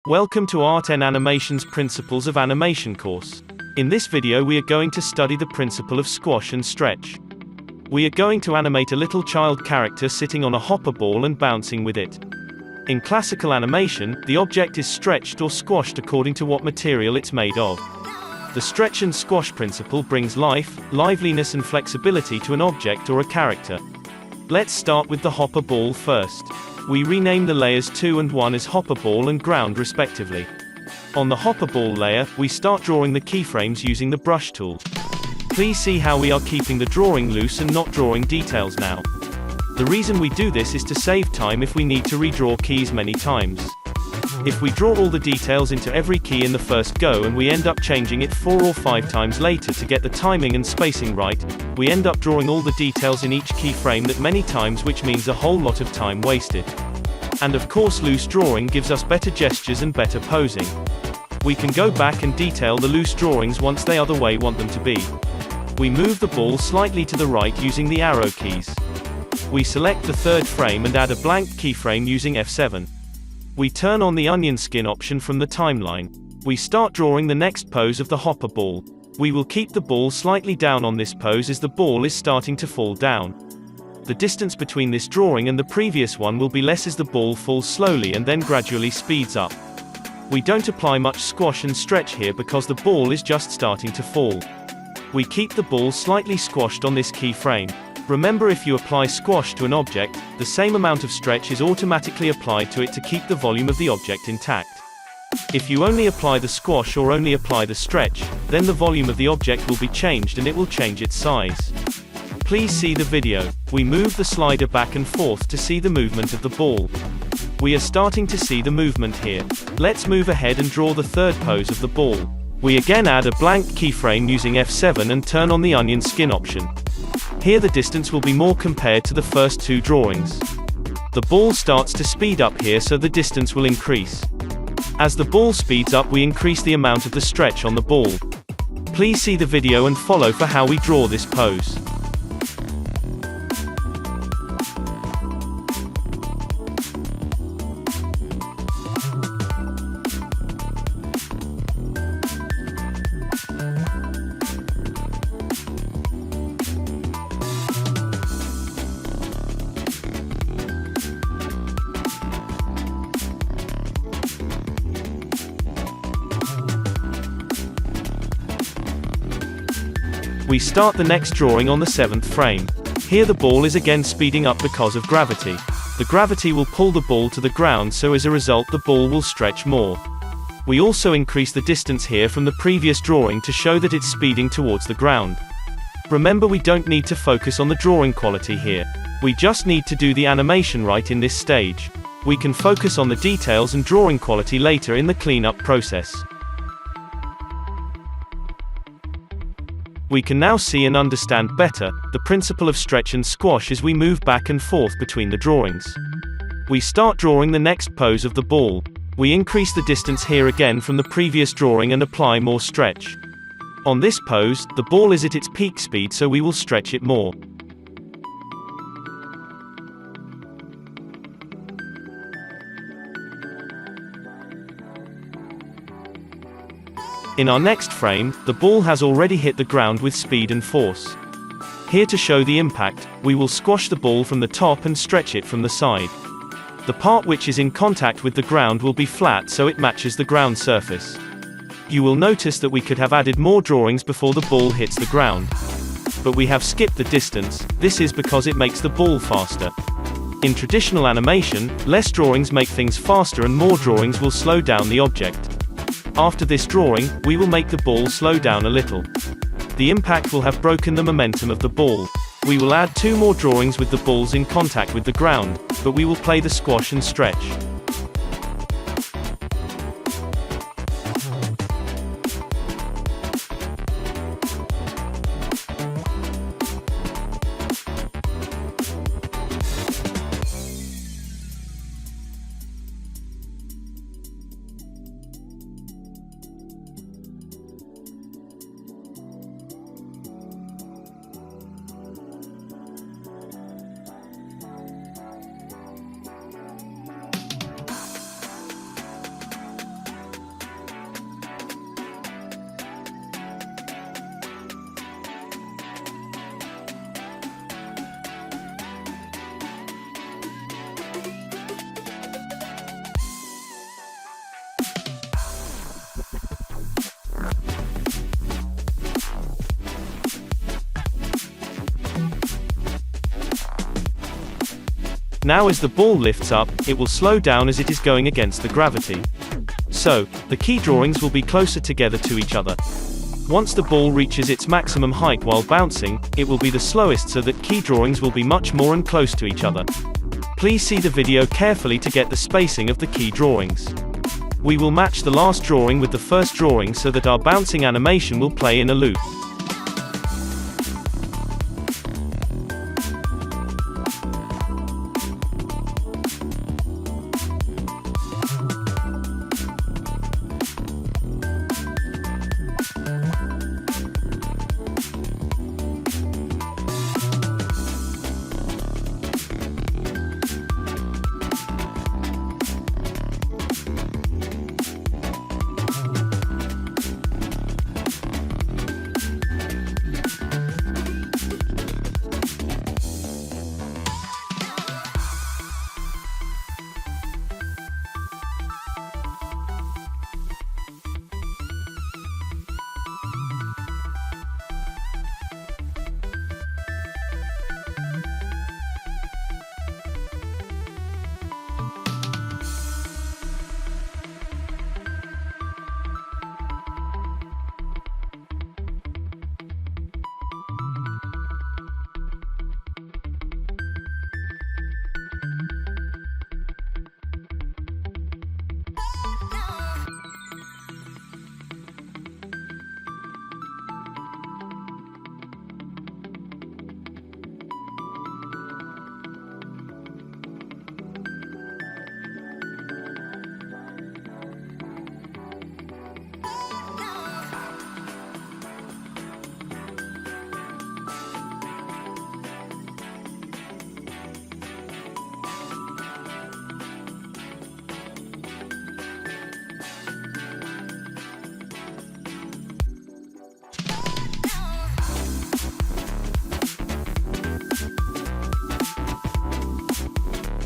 Welcome to Art and Animation's Principles of Animation course. In this video we are going to study the principle of squash and stretch. We are going to animate a little child character sitting on a hopper ball and bouncing with it. In classical animation, the object is stretched or squashed according to what material it's made of. The stretch and squash principle brings life, liveliness and flexibility to an object or a character. Let's start with the hopper ball first. We rename the layers 2 and 1 as hopper ball and ground respectively. On the hopper ball layer, we start drawing the keyframes using the brush tool. Please see how we are keeping the drawing loose and not drawing details now. The reason we do this is to save time if we need to redraw keys many times. If we draw all the details into every key in the first go and we end up changing it 4 or 5 times later to get the timing and spacing right, we end up drawing all the details in each keyframe that many times, which means a whole lot of time wasted. And of course, loose drawing gives us better gestures and better posing. We can go back and detail the loose drawings once they are the way we want them to be. We move the ball slightly to the right using the arrow keys. We select the third frame and add a blank keyframe using F7. We turn on the onion skin option from the timeline. We start drawing the next pose of the hopper ball. We will keep the ball slightly down on this pose as the ball is starting to fall down. The distance between this drawing and the previous one will be less as the ball falls slowly and then gradually speeds up. We don't apply much squash and stretch here because the ball is just starting to fall. We keep the ball slightly squashed on this keyframe. Remember, if you apply squash to an object, the same amount of stretch is automatically applied to it to keep the volume of the object intact. If you only apply the squash or only apply the stretch, then the volume of the object will be changed and it will change its size. Please see the video. We move the slider back and forth to see the movement of the ball. We are starting to see the movement here. Let's move ahead and draw the third pose of the ball. We again add a blank keyframe using F7 and turn on the onion skin option. Here the distance will be more compared to the first two drawings. The ball starts to speed up here, so the distance will increase. As the ball speeds up, we increase the amount of the stretch on the ball. Please see the video and follow for how we draw this pose. We start the next drawing on the 7th frame. Here the ball is again speeding up because of gravity. The gravity will pull the ball to the ground, so as a result the ball will stretch more. We also increase the distance here from the previous drawing to show that it's speeding towards the ground. Remember, we don't need to focus on the drawing quality here. We just need to do the animation right in this stage. We can focus on the details and drawing quality later in the cleanup process. We can now see and understand better the principle of stretch and squash as we move back and forth between the drawings. We start drawing the next pose of the ball. We increase the distance here again from the previous drawing and apply more stretch. On this pose, the ball is at its peak speed, so we will stretch it more. In our next frame, the ball has already hit the ground with speed and force. Here, to show the impact, we will squash the ball from the top and stretch it from the side. The part which is in contact with the ground will be flat, so it matches the ground surface. You will notice that we could have added more drawings before the ball hits the ground. But we have skipped the distance. This is because it makes the ball faster. In traditional animation, less drawings make things faster and more drawings will slow down the object. After this drawing, we will make the ball slow down a little. The impact will have broken the momentum of the ball. We will add 2 more drawings with the balls in contact with the ground, but we will play the squash and stretch. Now as the ball lifts up, it will slow down as it is going against the gravity. So, the key drawings will be closer together to each other. Once the ball reaches its maximum height while bouncing, it will be the slowest so that key drawings will be much more and close to each other. Please see the video carefully to get the spacing of the key drawings. We will match the last drawing with the first drawing so that our bouncing animation will play in a loop.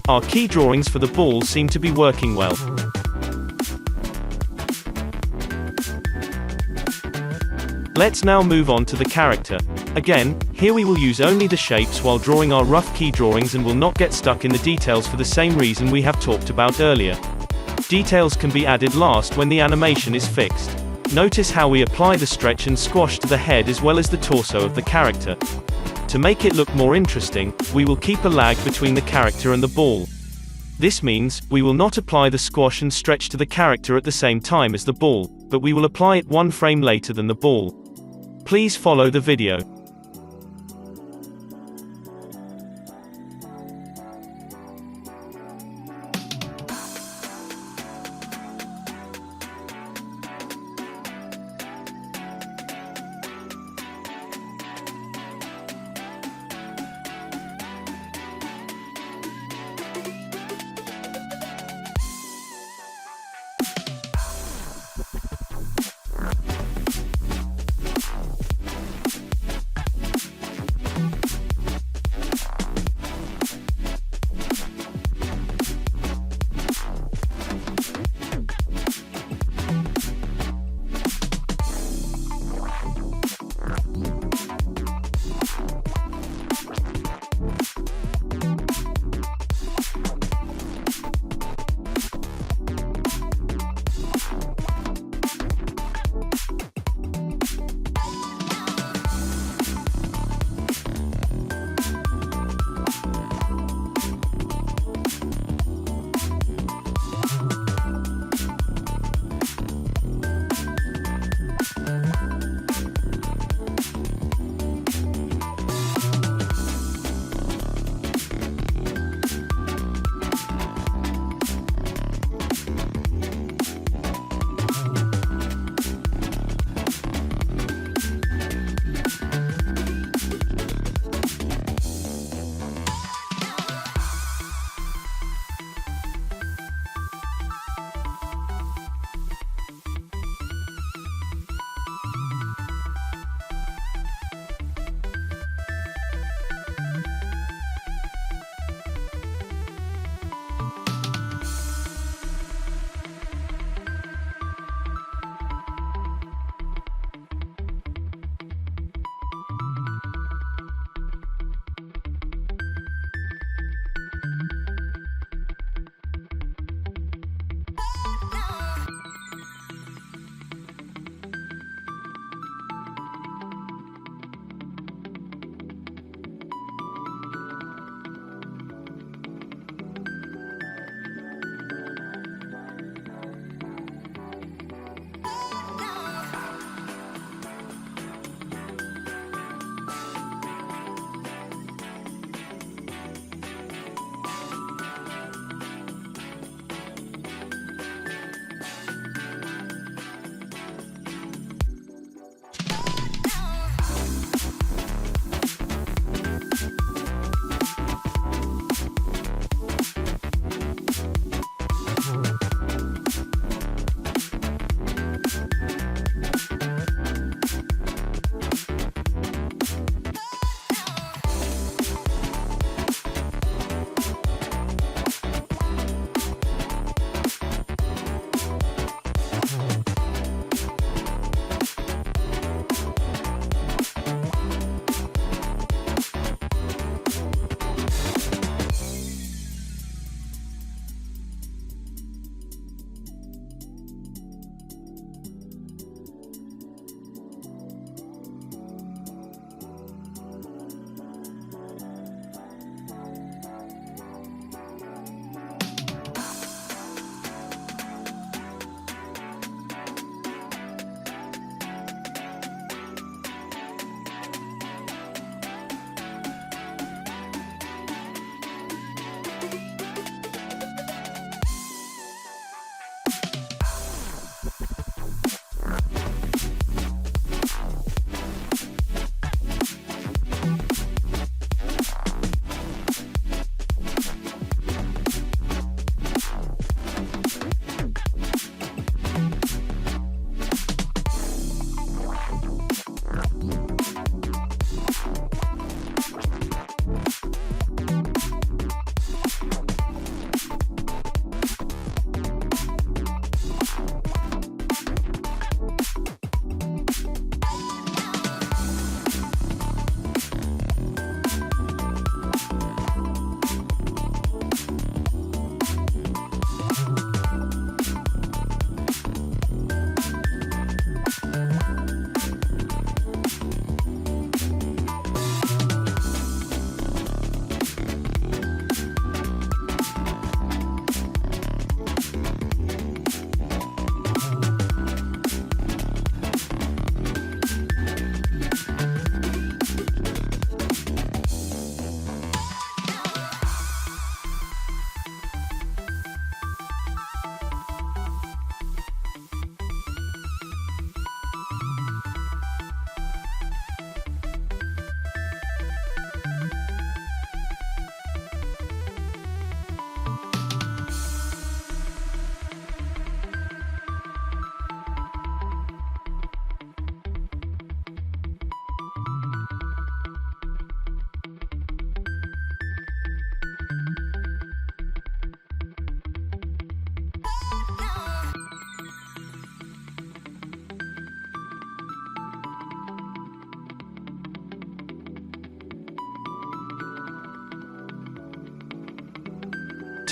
Our key drawings for the ball seem to be working well. Let's now move on to the character. Again, here we will use only the shapes while drawing our rough key drawings and will not get stuck in the details for the same reason we have talked about earlier. Details can be added last when the animation is fixed. Notice how we apply the stretch and squash to the head as well as the torso of the character. To make it look more interesting, we will keep a lag between the character and the ball. This means, we will not apply the squash and stretch to the character at the same time as the ball, but we will apply it one frame later than the ball. Please follow the video.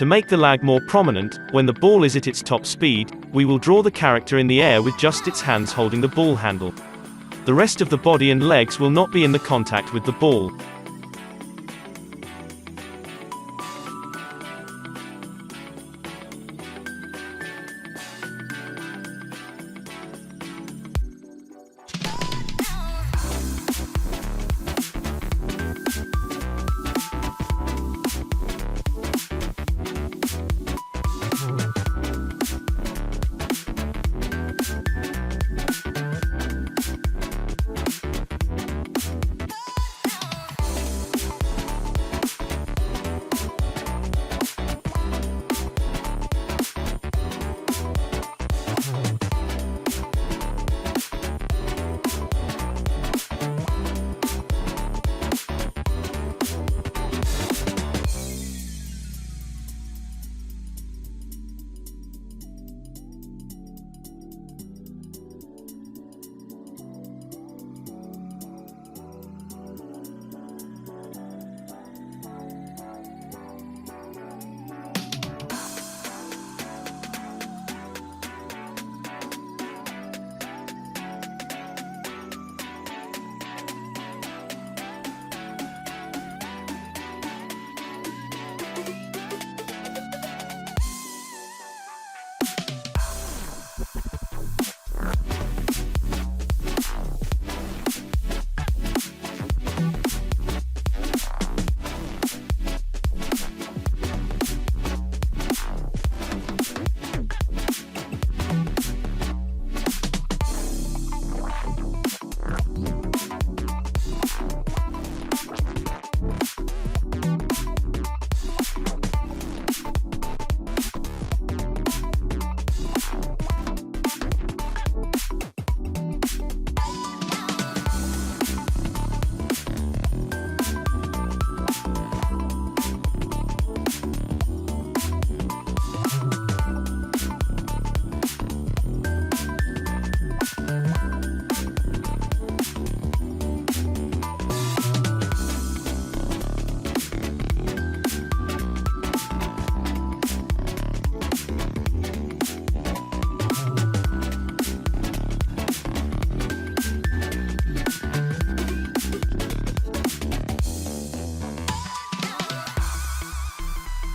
To make the lag more prominent, when the ball is at its top speed, we will draw the character in the air with just its hands holding the ball handle. The rest of the body and legs will not be in the contact with the ball.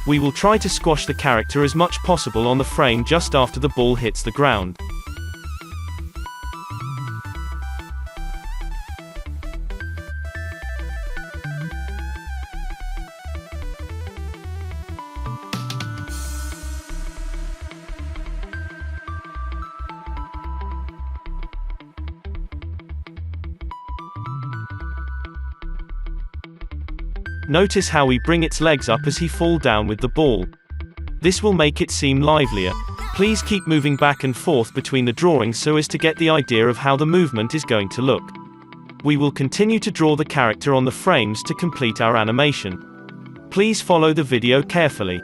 We will try to squash the character as much possible on the frame just after the ball hits the ground. Notice how we bring its legs up as he falls down with the ball. This will make it seem livelier. Please keep moving back and forth between the drawings so as to get the idea of how the movement is going to look. We will continue to draw the character on the frames to complete our animation. Please follow the video carefully.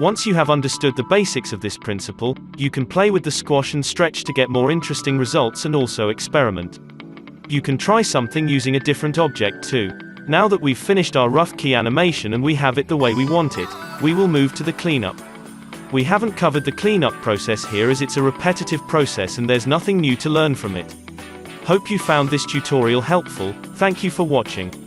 Once you have understood the basics of this principle, you can play with the squash and stretch to get more interesting results and also experiment. You can try something using a different object too. Now that we've finished our rough key animation and we have it the way we want it, we will move to the cleanup. We haven't covered the cleanup process here as it's a repetitive process and there's nothing new to learn from it. Hope you found this tutorial helpful. Thank you for watching.